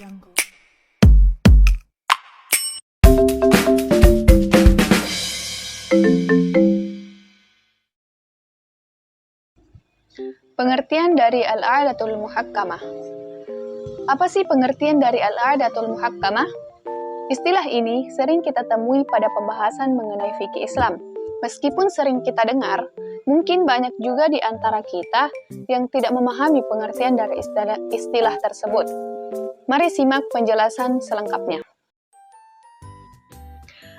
Jungle. Pengertian dari al-'adatul muhakkamah. Apa sih pengertian dari al-'adatul muhakkamah? Istilah ini sering kita temui pada pembahasan mengenai fikih Islam. Meskipun sering kita dengar, mungkin banyak juga di antara kita yang tidak memahami pengertian dari istilah tersebut. Mari simak penjelasan selengkapnya.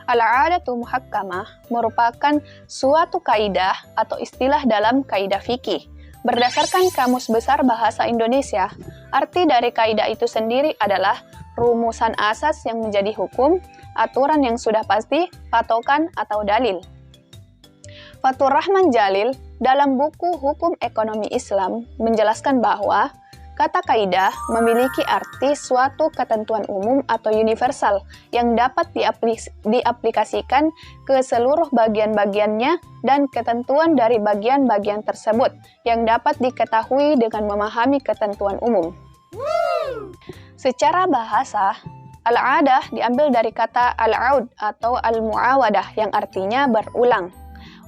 Al-'adatu muhakkamah merupakan suatu kaidah atau istilah dalam kaidah fikih. Berdasarkan Kamus Besar Bahasa Indonesia, arti dari kaidah itu sendiri adalah rumusan asas yang menjadi hukum, aturan yang sudah pasti, patokan atau dalil. Fathur Rahman Jalil dalam buku Hukum Ekonomi Islam menjelaskan bahwa kata kaidah memiliki arti suatu ketentuan umum atau universal yang dapat diaplikasikan ke seluruh bagian-bagiannya dan ketentuan dari bagian-bagian tersebut yang dapat diketahui dengan memahami ketentuan umum. Secara bahasa, al-'adah diambil dari kata al-'aud atau al-mu'awadah yang artinya berulang.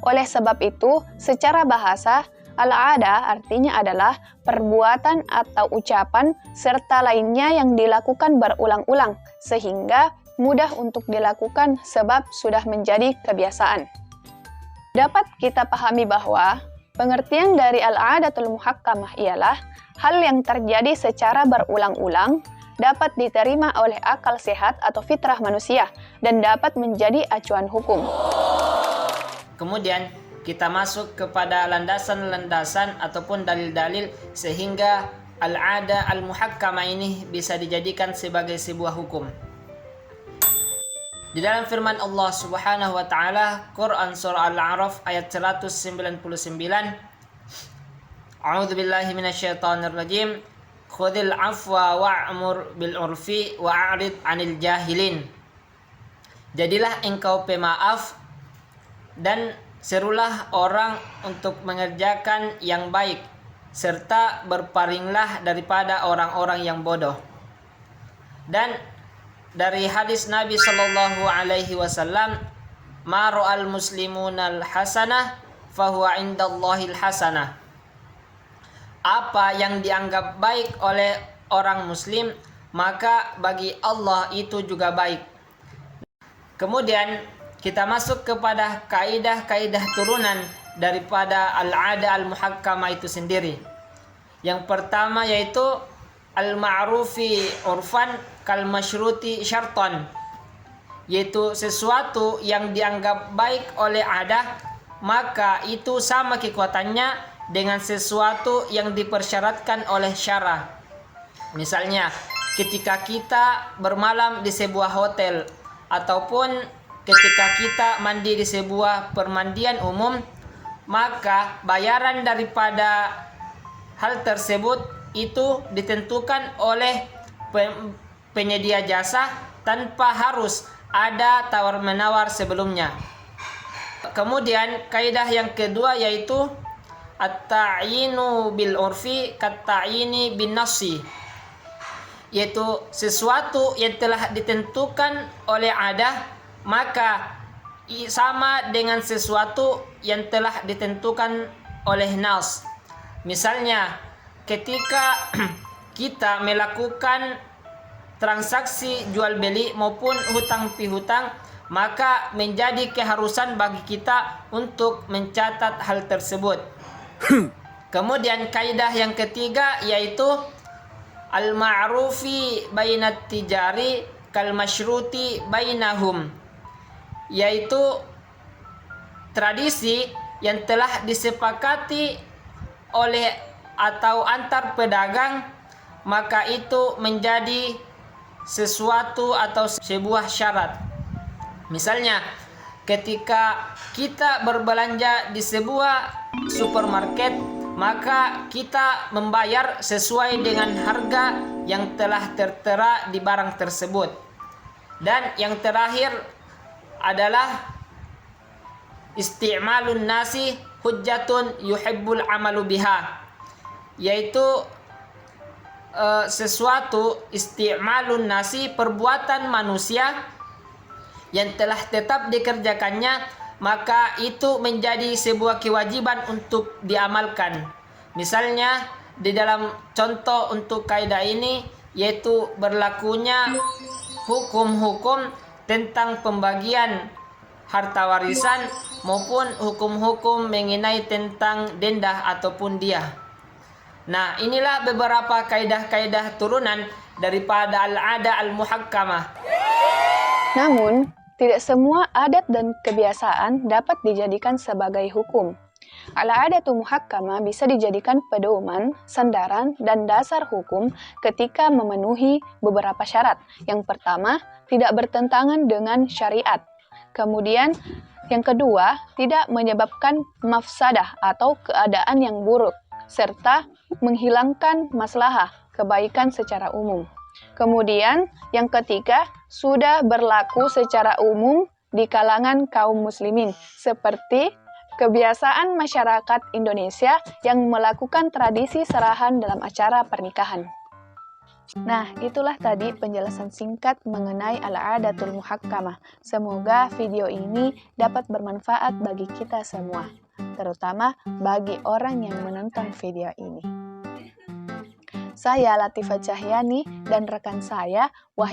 Oleh sebab itu, secara bahasa, al-'adah artinya adalah perbuatan atau ucapan serta lainnya yang dilakukan berulang-ulang sehingga mudah untuk dilakukan sebab sudah menjadi kebiasaan. Dapat kita pahami bahwa pengertian dari al-'adatul muhakkamah ialah hal yang terjadi secara berulang-ulang, dapat diterima oleh akal sehat atau fitrah manusia dan dapat menjadi acuan hukum. Kemudian kita masuk kepada landasan-landasan ataupun dalil-dalil sehingga al-'adah al-muhakkamah ini bisa dijadikan sebagai sebuah hukum. Di dalam firman Allah Subhanahu wa taala, Quran surah Al-A'raf ayat 199, A'udzu billahi minasyaitonir rajim. Khudhil 'afwa wa'mur bil 'urfi wa'rid 'anil jahilin. Jadilah engkau pemaaf dan serulah orang untuk mengerjakan yang baik, serta berpalinglah daripada orang-orang yang bodoh. Dan dari hadis Nabi Sallallahu Alaihi Wasallam, ma ra'al muslimunal hasanah fahuwa indallahil hasanah. Apa yang dianggap baik oleh orang muslim, maka bagi Allah itu juga baik. Kemudian kita masuk kepada kaidah-kaidah turunan daripada al-'adah al-muhakkamah itu sendiri. Yang pertama yaitu al-ma'rufi urfan kal masyruti syartan, yaitu sesuatu yang dianggap baik oleh adah maka itu sama kekuatannya dengan sesuatu yang dipersyaratkan oleh syara. Misalnya ketika kita bermalam di sebuah hotel ataupun ketika kita mandi di sebuah permandian umum, maka bayaran daripada hal tersebut itu ditentukan oleh penyedia jasa tanpa harus ada tawar-menawar sebelumnya. Kemudian kaidah yang kedua yaitu at-ta'yinu bil urfi kat-ta'yini bin nassi, yaitu sesuatu yang telah ditentukan oleh adah maka sama dengan sesuatu yang telah ditentukan oleh nas. Misalnya ketika kita melakukan transaksi jual beli maupun hutang pihutang, maka menjadi keharusan bagi kita untuk mencatat hal tersebut. Kemudian kaidah yang ketiga yaitu al-ma'rufi bainat tijari kal masyruti bainahum, yaitu tradisi yang telah disepakati oleh atau antar pedagang, maka itu menjadi sesuatu atau sebuah syarat. Misalnya ketika kita berbelanja di sebuah supermarket, maka kita membayar sesuai dengan harga yang telah tertera di barang tersebut. Dan yang terakhir adalah isti'malun nasi hujjatun yuhibbul amalu biha, yaitu sesuatu isti'malun nasi, perbuatan manusia yang telah tetap dikerjakannya, maka itu menjadi sebuah kewajiban untuk diamalkan. Misalnya di dalam contoh untuk kaidah ini yaitu berlakunya hukum-hukum tentang pembagian harta warisan maupun hukum-hukum mengenai tentang denda ataupun diah. Nah, inilah beberapa kaidah-kaidah turunan daripada al-'ada al-muhakkamah. Namun, tidak semua adat dan kebiasaan dapat dijadikan sebagai hukum. Al-'adatu muhakkamah bisa dijadikan pedoman, sandaran, dan dasar hukum ketika memenuhi beberapa syarat. Yang pertama, tidak bertentangan dengan syariat. Kemudian, yang kedua, tidak menyebabkan mafsadah atau keadaan yang buruk, serta menghilangkan maslahah kebaikan secara umum. Kemudian, yang ketiga, sudah berlaku secara umum di kalangan kaum muslimin, seperti kebiasaan masyarakat Indonesia yang melakukan tradisi serahan dalam acara pernikahan. Nah, itulah tadi penjelasan singkat mengenai al-'adatul muhakkamah. Semoga video ini dapat bermanfaat bagi kita semua, terutama bagi orang yang menonton video ini. Saya Latifah Cahyani dan rekan saya Wahyu